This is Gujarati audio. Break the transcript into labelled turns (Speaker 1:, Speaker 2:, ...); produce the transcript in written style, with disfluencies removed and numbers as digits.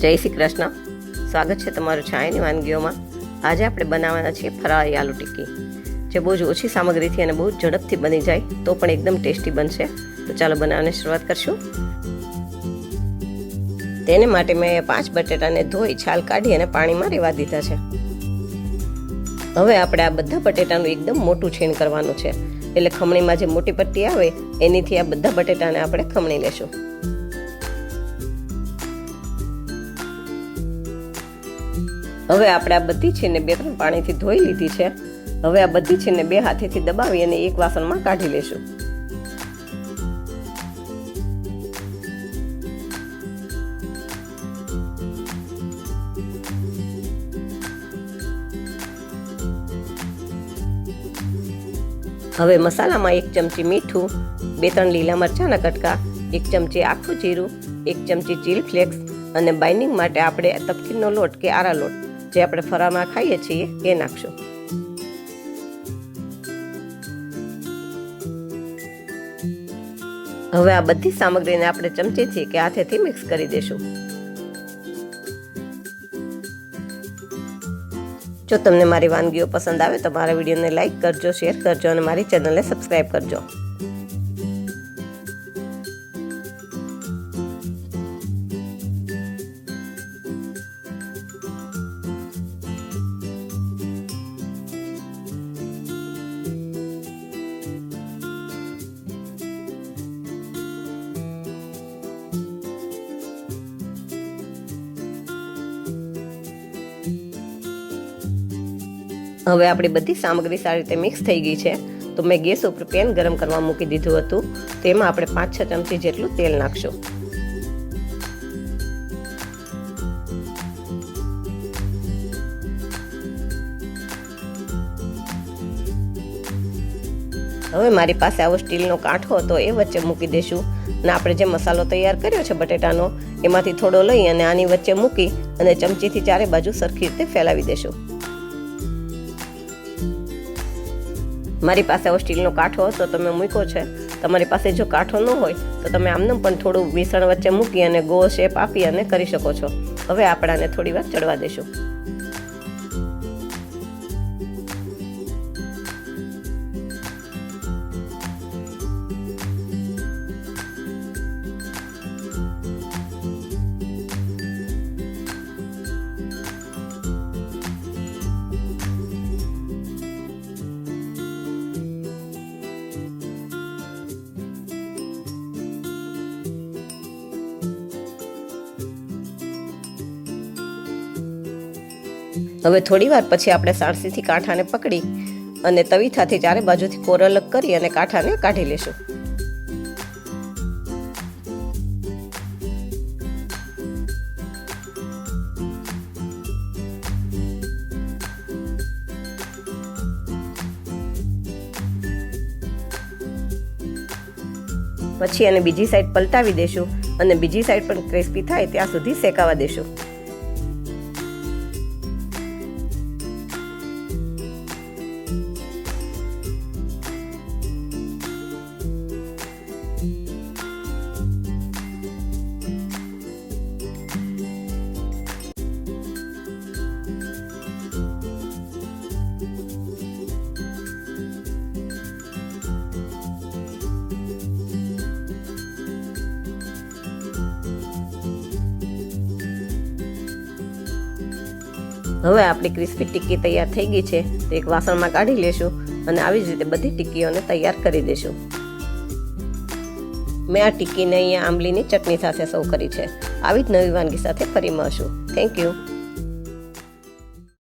Speaker 1: જય શ્રી કૃષ્ણ. સ્વાગત છે તમારું છાયાની વાનગીઓમાં. આજે આપણે બનાવવાના છીએ ફરાળી આલુ ટિક્કી, જે બહુ જ ઓછી સામગ્રીથી અને બહુ જ ઝડપથી બની જાય તો પણ એકદમ ટેસ્ટી બનશે. તો ચાલો બનાવવાની શરૂઆત કરશું. તેને માટે મેં 5 બટેટાને ધોઈ છાલ કાઢી અને પાણીમાં રેવા દીધા છે. હવે આપણે આ બધા બટેટાનું એકદમ મોટું છીણ કરવાનું છે, એટલે ખમણીમાં જે મોટી પટ્ટી આવે એનીથી આ બધા બટેટાને આપણે ખમણી લેશું. હવે આપણે આ બધી છીણને 2-3 પાણીથી ધોઈ લીધી છે. હવે આ બધી છીણને 2 હાથેથી દબાવી અને એક વાસણમાં કાઢી લેશું. હવે મસાલામાં 1 ચમચી મીઠું, 2-3 લીલા મરચાંના કટકા, 1 ચમચી આખું જીરું, 1 ચમચી ચીલ ફ્લેક્સ અને બાઇન્ડિંગ માટે આપણે તપકીરનો લોટ કે આરા લોટ જે આપણે ફરાળમાં ખાઈએ છીએ એ નાખશું. હવે આ બધી સામગ્રીને આપણે ચમચીથી કે હાથેથી મિક્સ કરી દેશું. જો તમને મારી વાનગીઓ પસંદ આવે તો મારા વિડીયોને લાઈક કરજો, શેર કરજો અને મારી ચેનલને સબસ્ક્રાઈબ કરજો. હવે આપણી બધી સામગ્રી સારી રીતે મિક્સ થઈ ગઈ છે, તો મેં ગેસ ઉપર પેન ગરમ કરવા મૂકી દીધું હતું. તેમાં આપણે 5-6 ચમચી જેટલું તેલ નાખશું. હવે મારી પાસે આવો સ્ટીલનો કાંઠો હતો એ વચ્ચે મૂકી દઈશું અને આપણે જે મસાલો તૈયાર કર્યો છે બટેટાનો એમાંથી થોડો લઈ અને આની વચ્ચે મૂકી અને ચમચીથી ચારે બાજુ સરખી રીતે ફેલાવી દેશું. મારી પાસે આવો સ્ટીલનો કાંઠો હતો તો મેં મૂક્યો છે. તમારી પાસે જો કાંઠો ન હોય તો તમે આમનું પણ થોડું મિશ્રણ વચ્ચે મૂકી અને ગોળ શેપ આપી અને કરી શકો છો. હવે આપણે આને થોડી વાર ચડવા દેશું. હવે થોડી વાર પછી આપણે સાણસીથી કાંઠાને પકડી અને તવીથાથી ચારે બાજુથી કોર અલગ કરી અને કાંઠાને કાઢી લેશું. પછી એને બીજી સાઈડ પલટાવી દેશું અને બીજી સાઈડ પણ ક્રિસ્પી થાય ત્યાં સુધી શેકાવા દેશું. હવે આપણી ક્રિસ્પી ટિક્કી તૈયાર થઈ ગઈ છે, તો એક વાસણમાં કાઢી લેશું અને આવી જ રીતે બધી ટિક્કીઓને તૈયાર કરી દેશું. મેં આ ટિક્કીને અહીંયા આંબલીની ચટણી સાથે સર્વ કરી છે. આવી જ નવી વાનગી સાથે ફરી મળશું. Thank you.